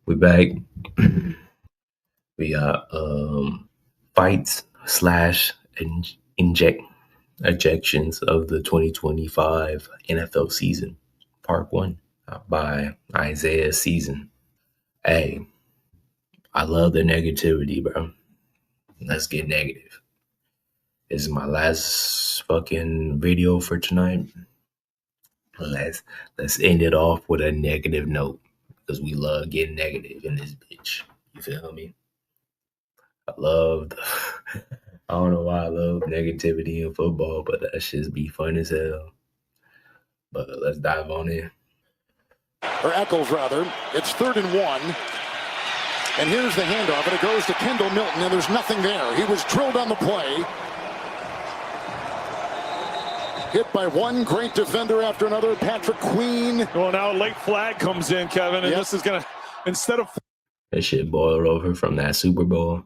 We back. We got fights slash ejections of the 2025 NFL season, part one, by Isaiah Season. Hey, I love the negativity, bro. Let's get negative. This is my last fucking video for tonight. Let's end it off with a negative note because we love getting negative in this bitch. You feel me? I I don't know why I love negativity in football, but that shit be fun as hell. But let's dive on in. Or Eccles, rather. It's 3rd and 1. And here's the handoff, and it goes to Kendall Milton, and there's nothing there. He was drilled on the play. Hit by one great defender after another, Patrick Queen. Well, now a late flag comes in, Kevin, and this is going to, instead of... That shit boiled over from that Super Bowl.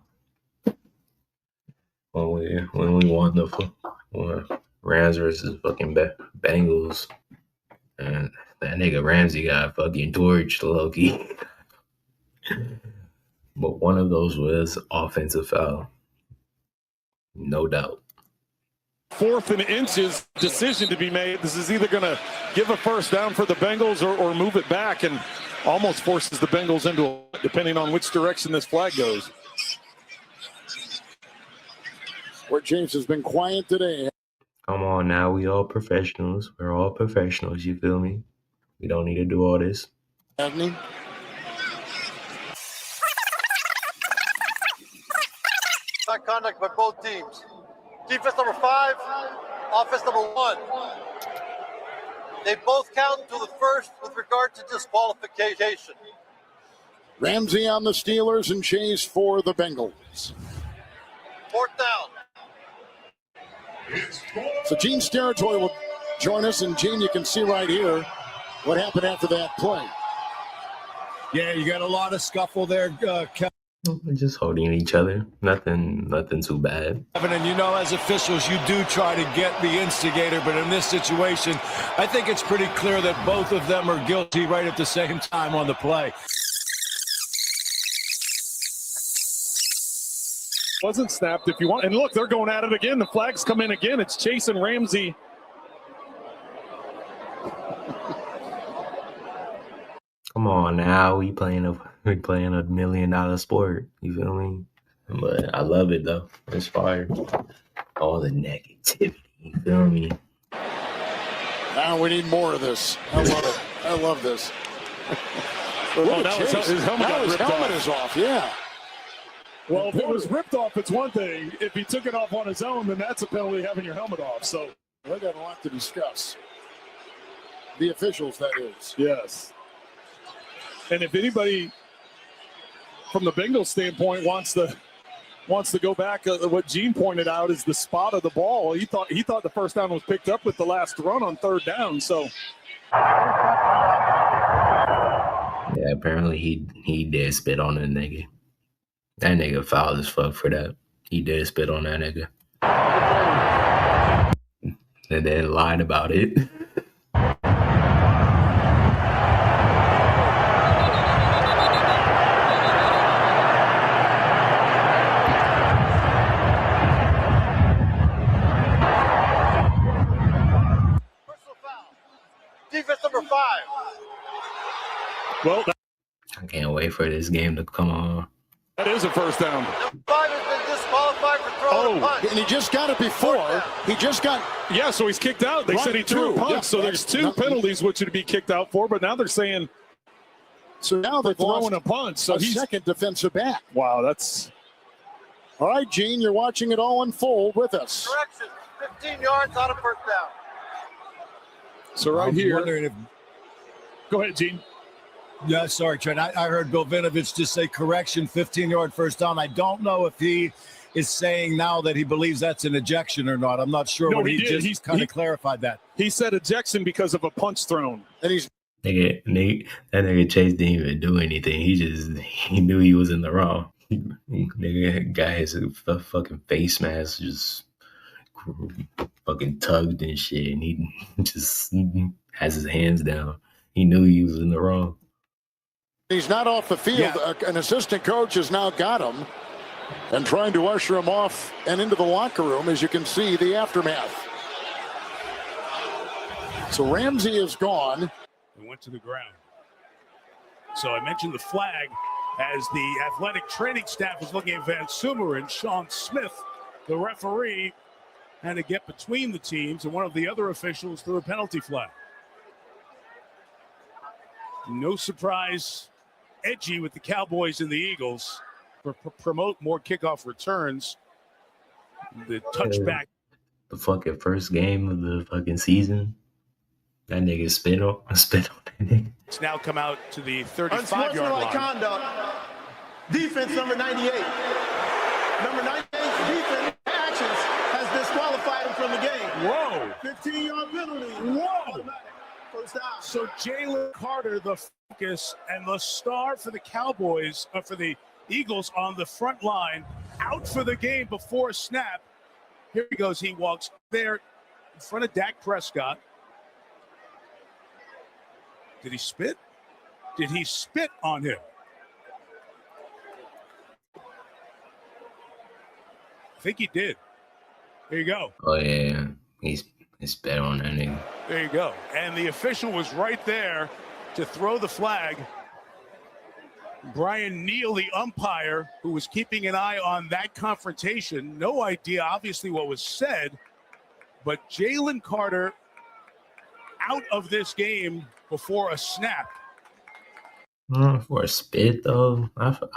When we won the Rams versus fucking Bengals. And that nigga Ramsey got fucking torched, low-key. But one of those was offensive foul. No doubt. 4th and inches decision to be made. This is either going to give a first down for the Bengals or move it back, and almost forces the Bengals into depending on which direction this flag goes. Where James has been quiet today. Come on now, we all professionals. We're all professionals, you feel me? We don't need to do all this. Anthony? Not conduct by both teams. Defense number 5, offense number 1. They both count until the first with regard to disqualification. Ramsey on the Steelers and Chase for the Bengals. 4th down. So Gene Steratore will join us, and Gene, you can see right here what happened after that play. Yeah, you got a lot of scuffle there, Kevin. Just holding each other. Nothing too bad. And you know, as officials, you do try to get the instigator, but in this situation, I think it's pretty clear that both of them are guilty right at the same time on the play. Wasn't snapped if you want. And look, they're going at it again. The flags come in again. It's Chase and Ramsey. Come on now, we playing a $1 million sport. You feel me? But I love it though. It's fire. All the negativity. You feel me? Now we need more of this. I love it. I love this. Oh, now his helmet is off. Yeah. Well, if it was ripped off, it's one thing. If he took it off on his own, then that's a penalty, having your helmet off. So we got a lot to discuss. The officials, that is. Yes. And if anybody from the Bengals standpoint wants to go back, what Gene pointed out is the spot of the ball. He thought the first down was picked up with the last run on 3rd down. So yeah, apparently he did spit on that nigga. That nigga foul as fuck for that. He did spit on that nigga. And then lied about it. Personal foul. Defense number 5. Well, I can't wait for this game to come on. that is a first down. Number 5 has been disqualified for throwing a punch. And he just got it before. He just got... Yeah, so he's kicked out. They said he threw a punch. Yeah, so there's 2 penalties which would be kicked out for, but now they're saying so now they're throwing a punch. So he's second defensive back. Wow, that's... All right, Gene, you're watching it all unfold with us. Correction, 15 yards out of first down. So right here... Go ahead, Gene. Yeah, sorry, Trent. I heard Bill Vinovich just say correction, 15-yard first down. I don't know if he is saying now that he believes that's an ejection or not. I'm not sure. No, he just kind of clarified that. He said ejection because of a punch thrown. And he's That nigga Chase didn't even do anything. He knew he was in the wrong. Nigga got his fucking face mask just fucking tugged and shit, and he just has his hands down. He knew he was in the wrong. He's not off the field. Yeah. An assistant coach has now got him and trying to usher him off and into the locker room, as you can see the aftermath. So Ramsey is gone. He went to the ground. So I mentioned the flag as the athletic training staff is looking at Van Sumer, and Sean Smith, the referee, had to get between the teams, and one of the other officials threw a penalty flag. No surprise, edgy with the Cowboys and the Eagles for promote more kickoff returns. The touchback. The fucking first game of the fucking season. That nigga spit on that nigga. It's now come out to the 35-yard line. Conduct. Defense number 98. Number 98 defense actions has disqualified him from the game. Whoa. 15-yard penalty. Whoa. First down. So Jalen Carter, the focus and the star for the Cowboys, for the Eagles on the front line, out for the game before snap. Here he goes. He walks there in front of Dak Prescott. Did he spit? Did he spit on him? I think he did. There you go. Oh yeah, he's spit on that nigga. There you go. And the official was right there to throw the flag. Brian Neal, the umpire, who was keeping an eye on that confrontation. No idea, obviously, what was said. But Jalen Carter out of this game before a snap. For a spit, though, I feel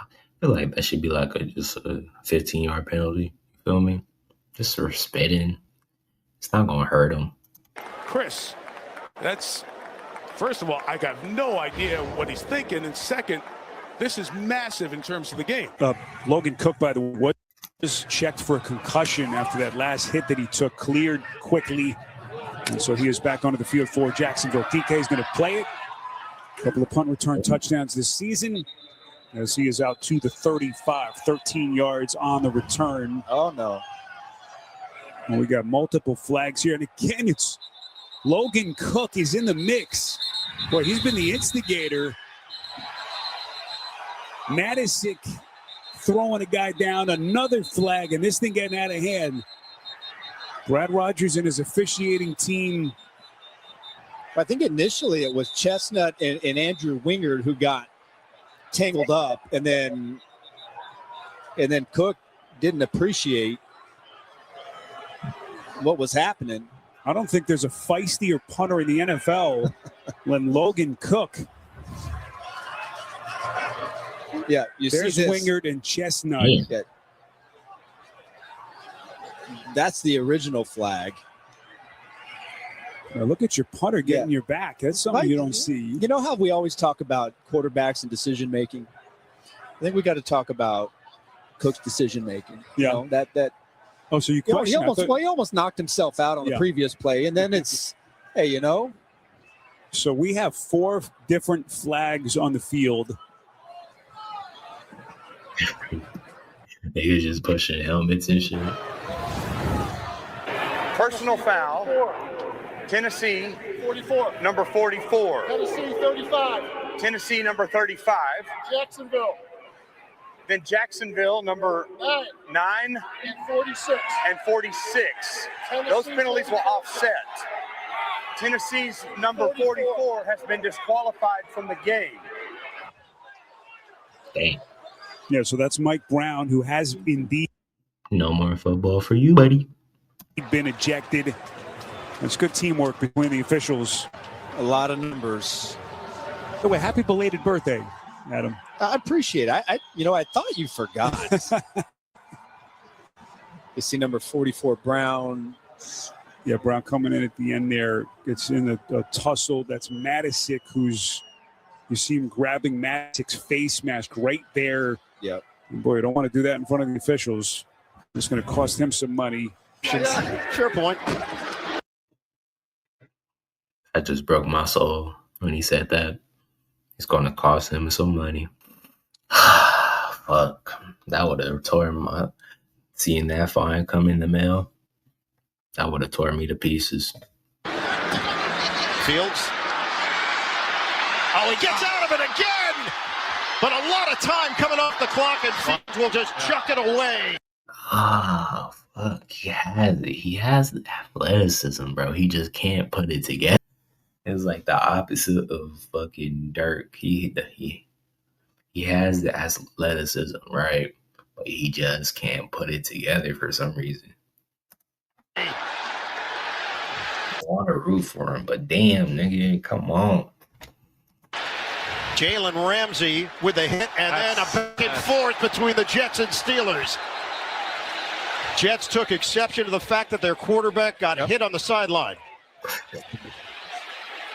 like that should be like just a 15-yard penalty. You feel me? Just for spitting. It's not going to hurt him. Chris, that's, first of all, I got no idea what he's thinking. And second, this is massive in terms of the game. Logan Cook, by the way, was checked for a concussion after that last hit that he took, cleared quickly. And so he is back onto the field for Jacksonville. DK is going to play it. A couple of punt return touchdowns this season as he is out to the 35, 13 yards on the return. Oh, no. And we got multiple flags here. And again, it's Logan Cook is in the mix. Boy, he's been the instigator. Matisic throwing a guy down, another flag, and this thing getting out of hand. Brad Rogers and his officiating team. I think initially it was Chestnut and Andrew Wingard who got tangled up, and then Cook didn't appreciate what was happening. I don't think there's a feistier punter in the NFL than Logan Cook. Yeah, there's Wingard and Chestnut. Yeah. That's the original flag. Now look at your punter getting your back. That's something you don't see. You know how we always talk about quarterbacks and decision making? I think we got to talk about Cook's decision making. Yeah. You know, that. Oh, so you question? He almost knocked himself out on the previous play, and then it's, hey, you know. So we have 4 different flags on the field. Niggas just pushing helmets and shit. Personal foul. Tennessee, 44. number 44. Tennessee, 35. Tennessee, number 35. Jacksonville. Then Jacksonville, number 9 and 46. and 46. Those penalties will offset. Tennessee's number 44 has been disqualified from the game. Dang. Yeah, so that's Mike Brown, who has indeed no more football for you, buddy. Been ejected. It's good teamwork between the officials. A lot of numbers. By the way, happy belated birthday, Adam. I appreciate it. I thought you forgot. You see number 44, Brown. Yeah, Brown coming in at the end there. It's in a tussle. That's Matisic, you see him grabbing Matisic's face mask right there. Yep. And boy, you don't want to do that in front of the officials. It's going to cost him some money. Sure point. That just broke my soul when he said that. It's going to cost him some money. Fuck. That would have torn my... Seeing that fine come in the mail, that would have torn me to pieces. Fields. Oh, he gets out of it again! But a lot of time coming off the clock, and Fields will just chuck it away. Ah, fuck. He has it. He has the athleticism, bro. He just can't put it together. It's like the opposite of fucking Dirk. He has the athleticism, right? But he just can't put it together for some reason. I want to root for him, but damn, nigga, come on. Jalen Ramsey with the hit, and then a back and forth between the Jets and Steelers. Jets took exception to the fact that their quarterback got hit on the sideline.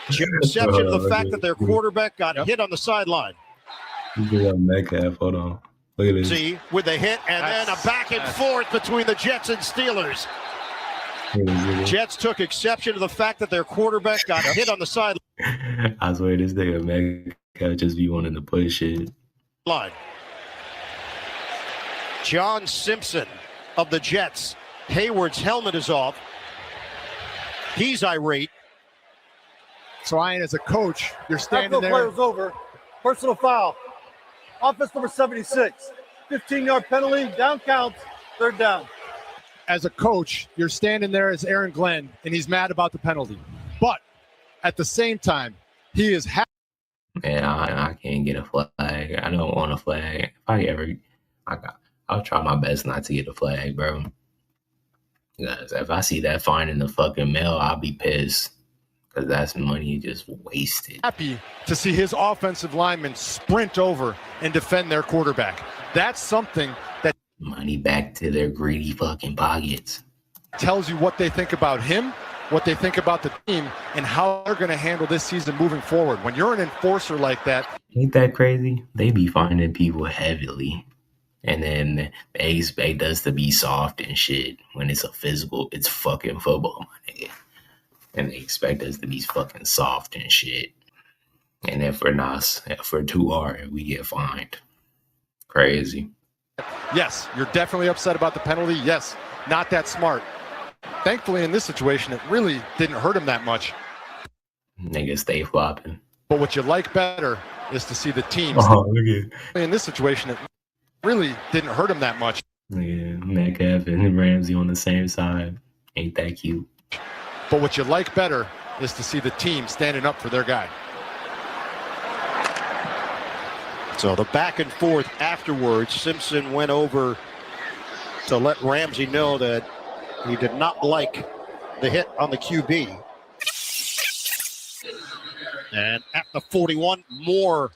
Exception to the fact that their quarterback got hit on the sideline. Metcalf, hold on. Look at this. See, with the hit, and then a back and forth between the Jets and Steelers. Jets took exception to the fact that their quarterback got hit on the sideline. I swear this nigga Metcalf just be wanting to push shit. John Simpson of the Jets. Hayward's helmet is off. He's irate. So, Ryan, as a coach, you're standing there. Play was over. Personal foul. Offense number 76. 15-yard penalty. Down counts. Third down. As a coach, you're standing there as Aaron Glenn, and he's mad about the penalty. But at the same time, he is happy. Man, I can't get a flag. I don't want a flag. I'll try my best not to get a flag, bro. Because if I see that fine in the fucking mail, I'll be pissed. Because that's money just wasted. Happy to see his offensive linemen sprint over and defend their quarterback. That's something that money back to their greedy fucking pockets. Tells you what they think about him, what they think about the team, and how they're going to handle this season moving forward. When you're an enforcer like that. Ain't that crazy? They be finding people heavily. And then they expect us to be soft and shit when it's it's fucking football, my nigga. And they expect us to be fucking soft and shit. And if we're too hard, we get fined. Crazy. Yes, you're definitely upset about the penalty. Yes, not that smart. Thankfully, in this situation, it really didn't hurt him that much. Niggas stay flopping. But what you like better is to see the teams. In this situation, it really didn't hurt him that much. Yeah, Metcalf and Ramsey on the same side. Ain't that cute? But what you like better is to see the team standing up for their guy. So the back and forth afterwards, Simpson went over to let Ramsey know that he did not like the hit on the QB. And at the 41, more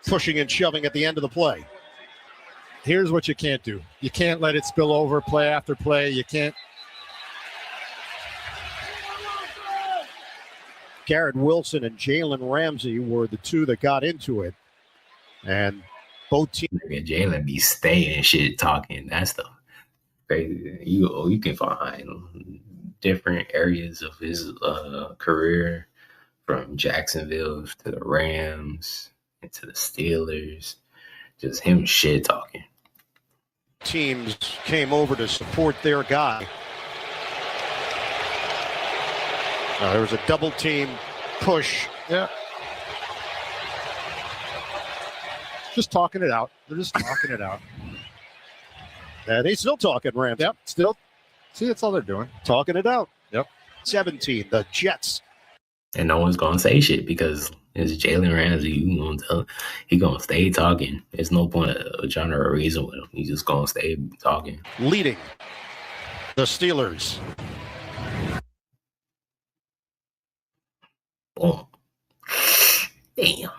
pushing and shoving at the end of the play. Here's what you can't do. You can't let it spill over play after play. You can't. Garrett Wilson and Jalen Ramsey were the two that got into it. And both teams. Jalen be staying shit talking. That's the crazy. You can find different areas of his career, from Jacksonville to the Rams and to the Steelers. Just him shit talking. Teams came over to support their guy. There was a double team push. Yeah. Just talking it out. They're just talking it out. And he's still talking, Rams. Yep, still. See, that's all they're doing. Talking it out. Yep. 17, the Jets. And no one's going to say shit because it's Jalen Ramsey. He going to stay talking. There's no point of trying to reason with him. He's just going to stay talking. Leading the Steelers. Boom. Damn.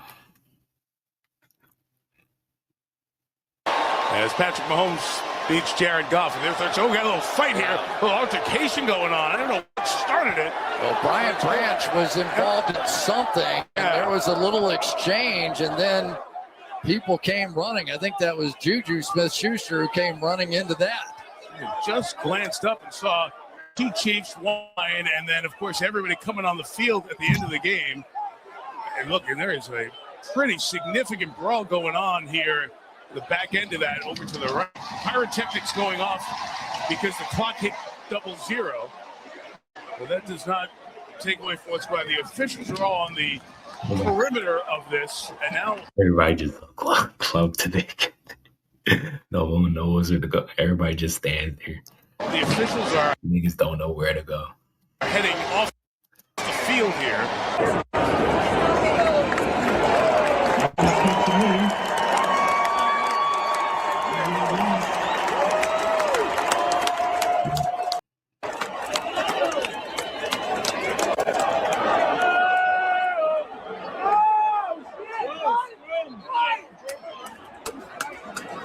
As Patrick Mahomes beats Jared Goff. And we got a little fight here, a little altercation going on. I don't know what started it. Well, Brian Branch was involved in something, and there was a little exchange, and then people came running. I think that was Juju Smith-Schuster who came running into that. He just glanced up and saw two Chiefs, one Lion, and then, of course, everybody coming on the field at the end of the game. And look, and there is a pretty significant brawl going on here. The back end of that over to the right. Pyrotechnics going off because the clock hit 00. Well, that does not take away from what's going on. The officials are all on the perimeter of this, and now everybody just clump to the no one knows where to go. Everybody just stands there. the officials are Niggas don't know where to go. heading off the field here.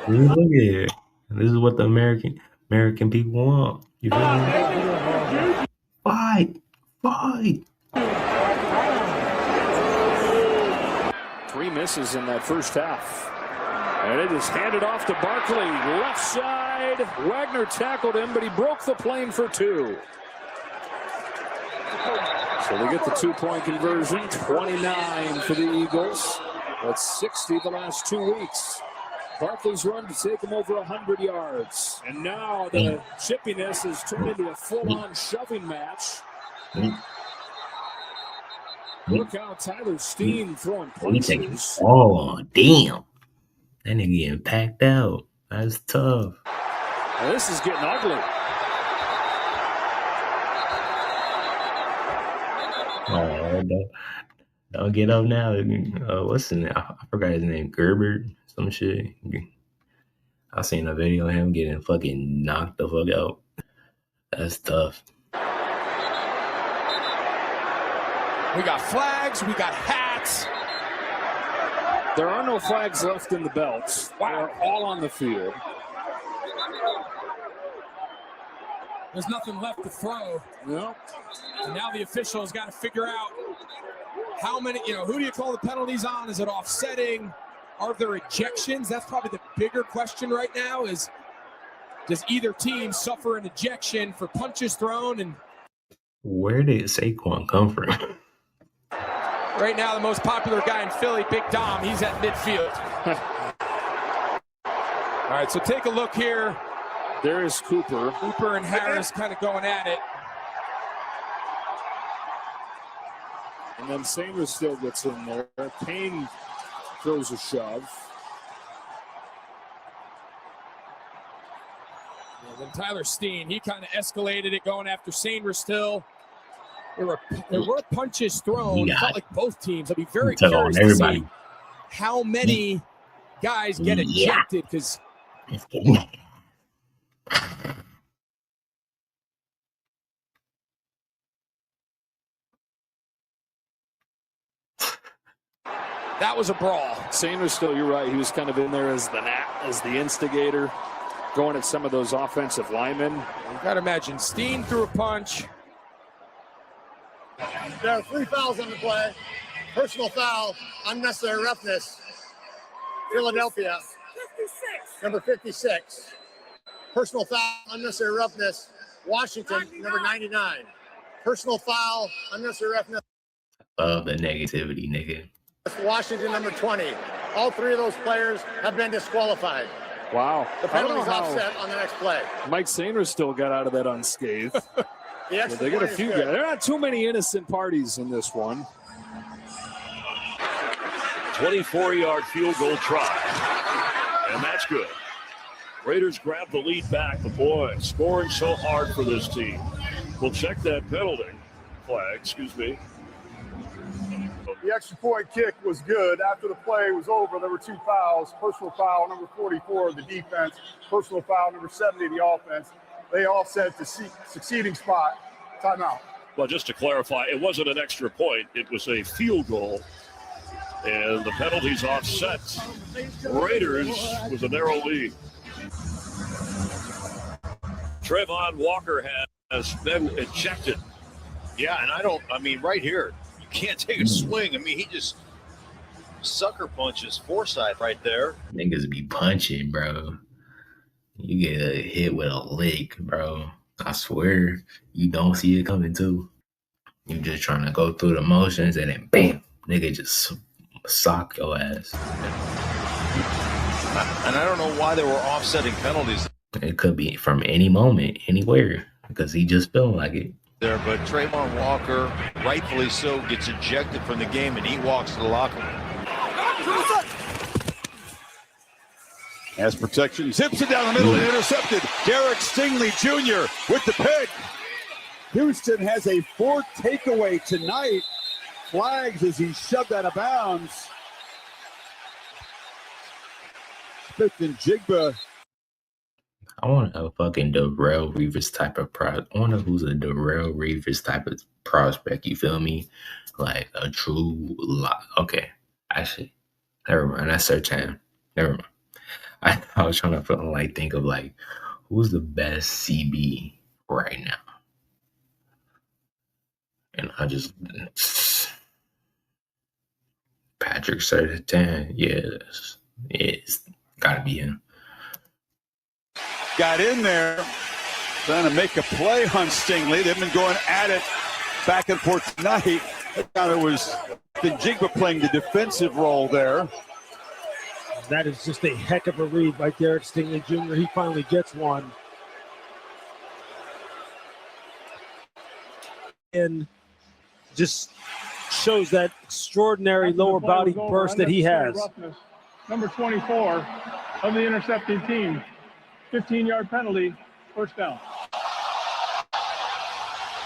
Look at it. This is what the American people want. You feel me? Fight. 3 misses in that first half. And it is handed off to Barkley. Left side. Wagner tackled him, but he broke the plane for 2. So they get the 2-point conversion. 29 for the Eagles. That's 60 the last 2 weeks. Barkley's run to take him over 100 yards. And now the chippiness has turned into a full-on shoving match. Look out, Tyler Steen throwing punches. Oh, damn. That nigga getting packed out. That's tough. Well, this is getting ugly. Oh, don't get up now. What's his name? I forgot his name. Gerbert, some shit. I seen a video of him getting fucking knocked the fuck out. That's tough. We got flags. We got hats. There are no flags left in the belts. Wow. They're all on the field. There's nothing left to throw. No. And now the official's got to figure out how many, who do you call the penalties on? Is it offsetting? Are there ejections? That's probably the bigger question right now is, does either team suffer an ejection for punches thrown? And where did Saquon come from? Right now, the most popular guy in Philly, Big Dom, he's at midfield. All right, so take a look here. There is Cooper. Cooper and Harris kind of going at it. And then Sanders still gets in there. Payne throws a shove. And then Tyler Steen, he kind of escalated it going after Sanders still. There were punches thrown. It felt like both teams. I'll be very curious to see how many guys get ejected because that was a brawl. Sanders still, you're right. He was kind of in there as the instigator, going at some of those offensive linemen. You got to imagine Steen threw a punch. There are 3 fouls on the play. Personal foul, unnecessary roughness. Philadelphia. 56. Number 56. Personal foul, unnecessary roughness. Washington, 99. Number 99. Personal foul, unnecessary roughness. Love the negativity, nigga. Washington, number 20. All 3 of those players have been disqualified. Wow. The penalty's offset on the next play. Mike Sanders still got out of that unscathed. They got a few guys. There are not too many innocent parties in this one. 24-yard field goal try. And that's good. Raiders grab the lead back. The boys scoring so hard for this team. We'll check that penalty flag. Excuse me. The extra point kick was good. After the play was over, there were 2 fouls. Personal foul, number 44 of the defense. Personal foul, number 70 of the offense. They all said to succeeding spot, timeout. Well, just to clarify, it wasn't an extra point. It was a field goal. And the penalties offset. Raiders with a narrow lead. Trayvon Walker has been ejected. Yeah, and right here, you can't take a swing. He just sucker punches Forsythe right there. Niggas be punching, bro. You get a hit with a lick, bro. I swear, you don't see it coming too. You just trying to go through the motions and then bam, nigga just sock your ass. And I don't know why they were offsetting penalties. It could be from any moment, anywhere, because he just feeling like it. there, but Trayvon Walker, rightfully so, gets ejected from the game, and he walks to the locker room. Has protection, zips it down the middle and intercepted. Derek Stingley Jr. with the pick. Houston has a 4th takeaway tonight. Flags as he shoved out of bounds. Smith and Jigba. I want a fucking Darrell Reeves type of I wonder who's a Darrell Reeves type of prospect. You feel me? Like a true lot. Okay, actually, never mind. That's search hand. Never mind. I was trying to think of like who's the best CB right now, and I just Patrick Surtain. Yes, it's gotta be him. Got in there, trying to make a play on Stingley. They've been going at it back and forth tonight. I thought it was Jigba playing the defensive role there. That is just a heck of a read by Derek Stingley Jr. He finally gets one. And just shows that extraordinary lower body burst that he has. Number 24 of the intercepting team. 15-yard penalty, first down.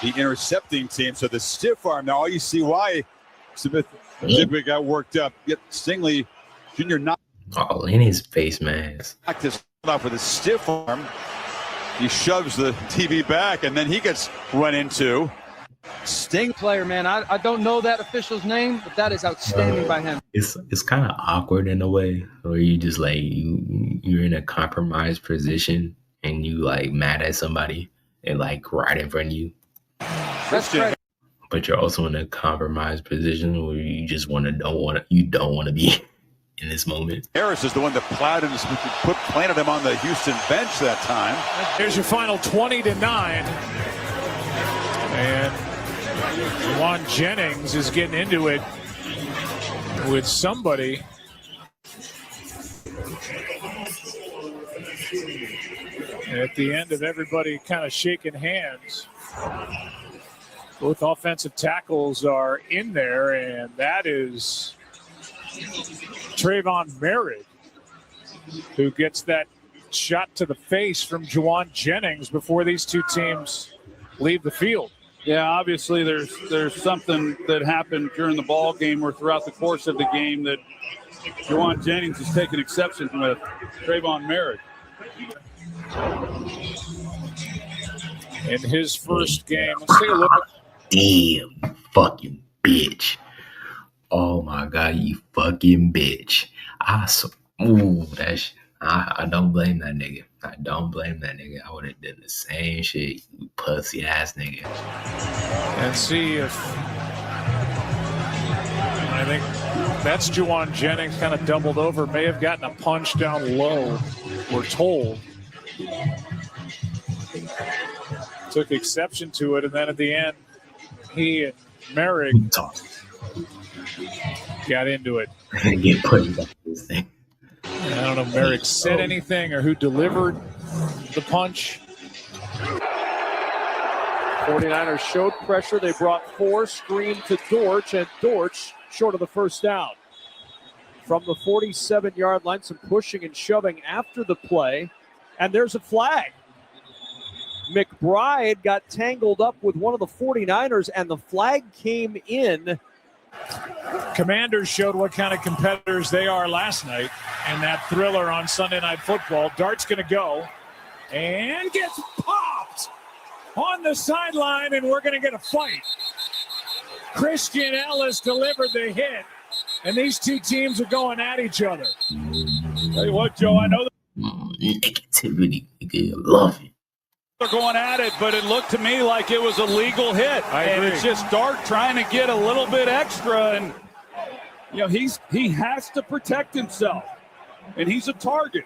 The intercepting team, so the stiff arm. Now you see why Smith Jigba got worked up. Yet Stingley Jr. not all in his face mask. knocked this off with a stiff arm. He shoves the TV back, and then he gets run into. Sting player, man. I don't know that official's name, but that is outstanding by him. It's kind of awkward in a way where you just like you're in a compromised position and you like mad at somebody and like right in front of you. That's right. But you're also in a compromised position where you just don't want to be in this moment. Harris is the one that planted him on the Houston bench that time. Here's your final 20-9. And Juwan Jennings is getting into it with somebody. At the end of everybody kind of shaking hands, both offensive tackles are in there, and that is Trayvon Merritt, who gets that shot to the face from Juwan Jennings before these two teams leave the field. Yeah, obviously there's something that happened during the ball game or throughout the course of the game that Juwan Jennings is taking exception with Trayvon Merritt. In his first game, let's take a look. Damn, you fucking bitch. Oh my God, you fucking bitch. I don't blame that nigga. I don't blame that nigga. I would have done the same shit, you pussy ass nigga. And see if I think that's Juwan Jennings kind of doubled over, may have gotten a punch down low, we're told. Took exception to it, and then at the end, he and Merrick got into it. Get put in this thing. I don't know if Merrick said anything or who delivered the punch. 49ers showed pressure. They brought 4, screen to Dortch, and Dortch short of the first down. From the 47-yard line, some pushing and shoving after the play, and there's a flag. McBride got tangled up with one of the 49ers, and the flag came in. Commanders showed what kind of competitors they are last night in that thriller on Sunday Night Football. Dart's going to go and gets popped on the sideline, and we're going to get a fight. Christian Ellis delivered the hit, and these two teams are going at each other. Tell you what, Joe, I know negativity. I love it. they're going at it, but it looked to me like it was a legal hit. I agree. It's just Dart trying to get a little bit extra, and you know he has to protect himself, and he's a target.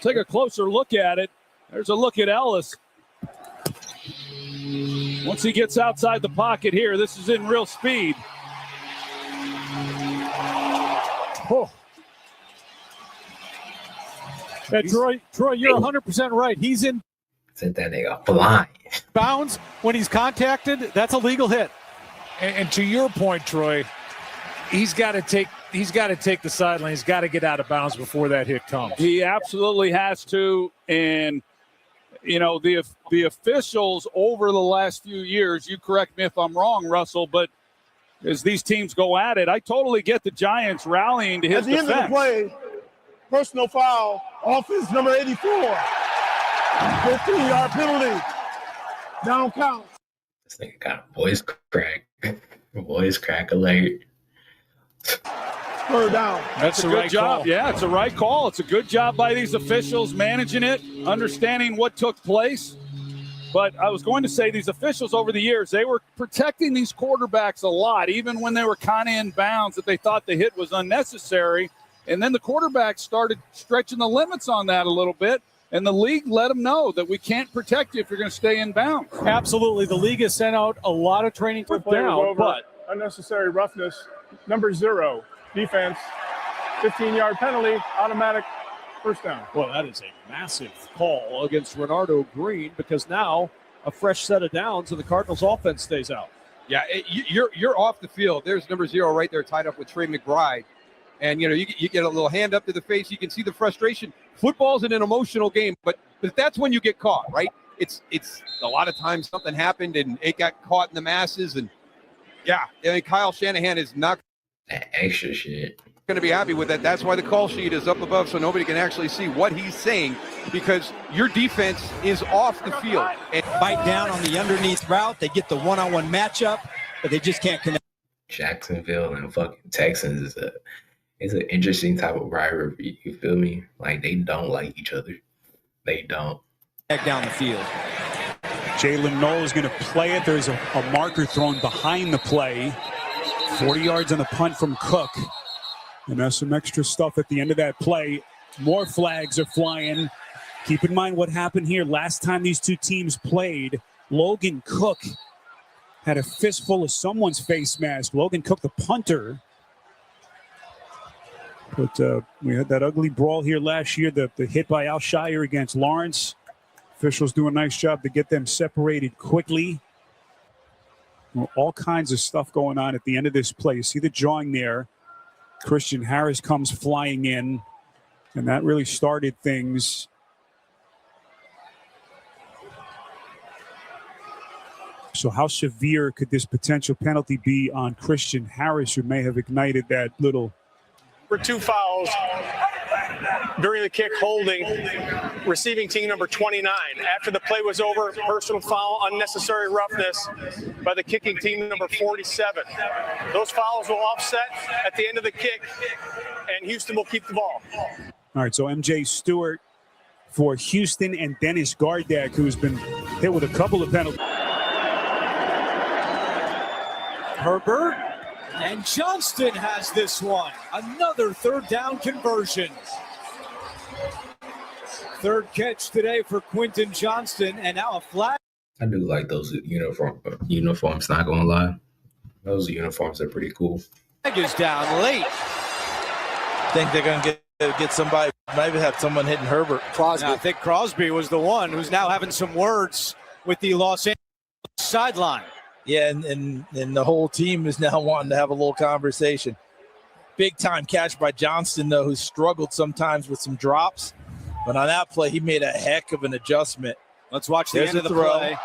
Take a closer look at it. There's a look at Ellis. Once he gets outside the pocket here, this is in real speed. Oh. Yeah, Troy, you're 100% right. He's in. Sent that nigga flying. Bounds when he's contacted, that's a legal hit. And to your point, Troy, he's got to take the sideline. He's got to get out of bounds before that hit comes. He absolutely has to. And, you know, the officials over the last few years, you correct me if I'm wrong, Russell, but as these teams go at it, I totally get the Giants rallying to his defense. At the end of the play, personal foul, offense number 84. 15-yard penalty. Down count. This nigga got a voice crack. Voice crack alert. Third down. That's a good job. Yeah, it's a right call. It's a good job by these officials managing it, understanding what took place. But I was going to say these officials over the years, they were protecting these quarterbacks a lot, even when they were kind of in bounds that they thought the hit was unnecessary. And then the quarterbacks started stretching the limits on that a little bit. And the league let them know that we can't protect you if you're going to stay in bounds. Absolutely. The league has sent out a lot of training for down, but unnecessary roughness, number 0, defense, 15-yard penalty, automatic first down. Well, that is a massive call against Renardo Green because now a fresh set of downs and the Cardinals offense stays out. Yeah, you're off the field. There's number 0 right there tied up with Trey McBride. And, you know, you get a little hand up to the face. You can see the frustration. Football's an emotional game, but that's when you get caught, right? It's a lot of times something happened and it got caught in the masses. And, yeah, I mean, Kyle Shanahan is not that extra shit going to be happy with that. That's why the call sheet is up above so nobody can actually see what he's saying because your defense is off the field. And bite down on the underneath route. They get the one-on-one matchup, but they just can't connect. Jacksonville and fucking Texans is an interesting type of rivalry. You feel me? Like, they don't like each other. They don't. Back down the field. Jalen Noel is going to play it. There's a marker thrown behind the play. 40 yards on the punt from Cook. And there's some extra stuff at the end of that play. More flags are flying. Keep in mind what happened here. Last time these two teams played, Logan Cook had a fistful of someone's face mask. Logan Cook, the punter. But we had that ugly brawl here last year, the hit by Alshire against Lawrence. Officials do a nice job to get them separated quickly. Well, all kinds of stuff going on at the end of this play. You see the jawing there. Christian Harris comes flying in, and that really started things. So how severe could this potential penalty be on Christian Harris, who may have ignited that little... For 2 fouls during the kick holding receiving team number 29. After the play was over, personal foul, unnecessary roughness by the kicking team number 47. Those fouls will offset at the end of the kick, and Houston will keep the ball. All right, so MJ Stewart for Houston and Dennis Gardeck, who's been hit with a couple of penalties. Herbert and Johnston has this one. Another third down conversion. Third catch today for Quentin Johnston, and now a flag. I do like those uniforms, not gonna lie. Those uniforms are pretty cool. Flag is down late. Think they're gonna get somebody, maybe have someone hitting Herbert. Crosby. I think Crosby was the one who's now having some words with the Los Angeles sideline. Yeah, and the whole team is now wanting to have a little conversation. Big time catch by Johnston, though, who struggled sometimes with some drops. But on that play, he made a heck of an adjustment. Let's watch the There's end of the throw. play.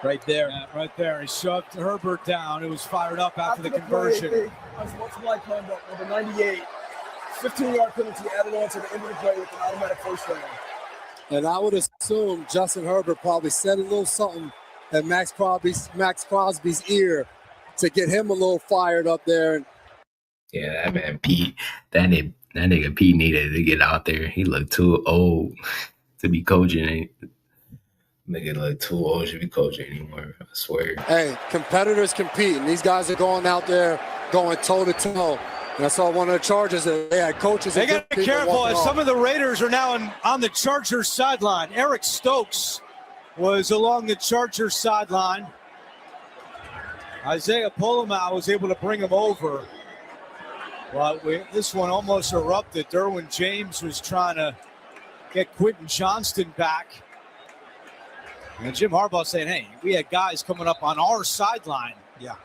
Right there. Yeah, right there. He shoved Herbert down. It was fired up after the conversion. What's my conduct? Number 98. 15-yard penalty added on to the end of the play with an automatic first down. And I would assume Justin Herbert probably said a little something at Max Crosby's ear to get him a little fired up there. Yeah, that man Pete, that nigga Pete needed to get out there. He looked too old to be coaching. Nigga look too old to be coaching anymore, I swear. Hey, competitors compete, and these guys are going out there going toe-to-toe. And I saw one of the Chargers that they had coaches. They got to be careful as some of the Raiders are now on the Chargers sideline. Eric Stokes was along the Chargers sideline. Isaiah Polamalu was able to bring him over. Well, this one almost erupted. Derwin James was trying to get Quentin Johnston back. And Jim Harbaugh saying, hey, we had guys coming up on our sideline. Yeah.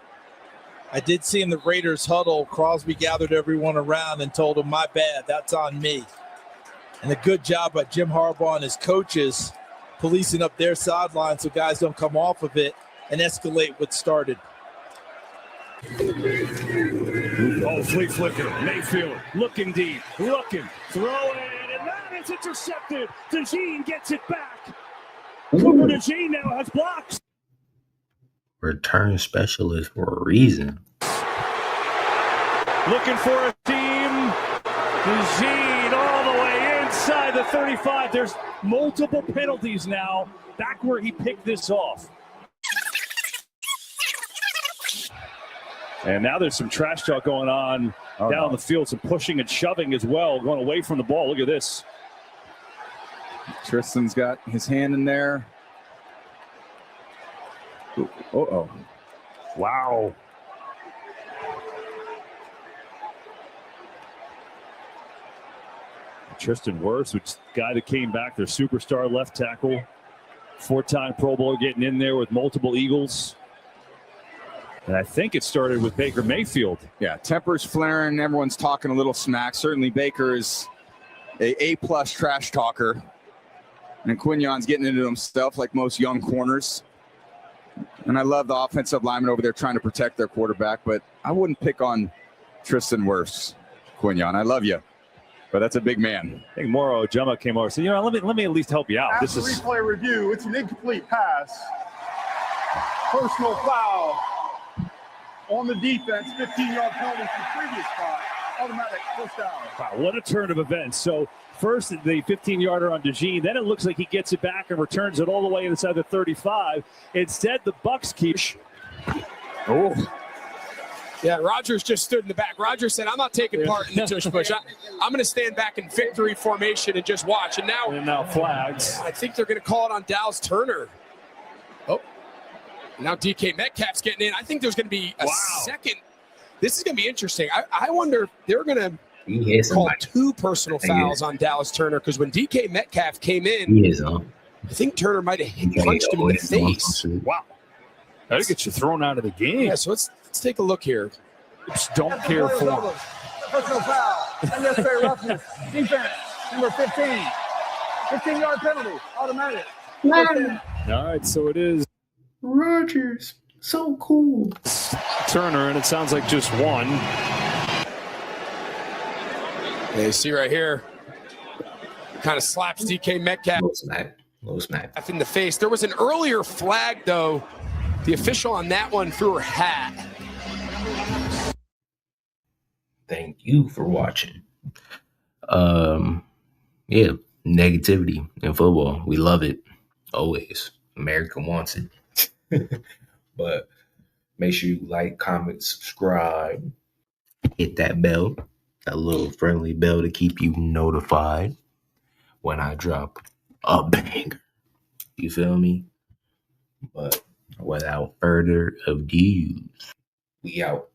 I did see in the Raiders huddle, Crosby gathered everyone around and told them, my bad, that's on me. And a good job by Jim Harbaugh and his coaches policing up their sideline so guys don't come off of it and escalate what started. Oh, flea flicker. Mayfield looking deep, looking, throwing, and that is intercepted. DeJean gets it back. Cooper DeJean now has blocks. Return specialist for a reason. Looking for a team. DeJean all the way inside the 35. There's multiple penalties now. Back where he picked this off. And now there's some trash talk going on down the field, some pushing and shoving as well, going away from the ball. Look at this. Tristan's got his hand in there. Uh-oh. Wow. Tristan Wirfs, which guy that came back, their superstar left tackle. 4-time Pro Bowler getting in there with multiple Eagles. And I think it started with Baker Mayfield. Yeah, tempers flaring. Everyone's talking a little smack. Certainly Baker is a A+ trash talker. And Quignon's getting into himself like most young corners. And I love the offensive lineman over there trying to protect their quarterback, but I wouldn't pick on Tristan Wirfs, Quignon. I love you, but that's a big man. I think Moro Ojama came over and said, let me at least help you out. After replay review, it's an incomplete pass. Personal foul on the defense, 15-yard penalty for previous spot. Automatic first down. Wow, what a turn of events. So first the 15-yarder on DeJean, then it looks like he gets it back and returns it all the way inside the 35. Instead, the Bucs keep. Oh. Yeah, Rodgers just stood in the back. Rodgers said, I'm not taking part in the tush push. I'm going to stand back in victory formation and just watch. And now flags. I think they're going to call it on Dallas Turner. Oh. Now DK Metcalf's getting in. I think there's going to be a second. This is going to be interesting. I wonder if they're going to call 2 personal fouls on Dallas Turner, because when DK Metcalf came in, I think Turner might have punched him in the face. Wow. That'll get you thrown out of the game. Yeah, so let's take a look here. Just don't care for him. Personal foul, unnecessary roughness, defense, number 15. 15-yard penalty, automatic. All right, so it is Rodgers. So cool. Turner, and it sounds like just one. Yeah, you see right here, kind of slaps DK Metcalf. Low smack. In the face. There was an earlier flag, though. The official on that one threw her hat. Thank you for watching. Yeah, negativity in football. We love it. Always. America wants it. But make sure you like, comment, subscribe. Hit that bell. That little friendly bell to keep you notified when I drop a banger. You feel me? But without further ado, we out.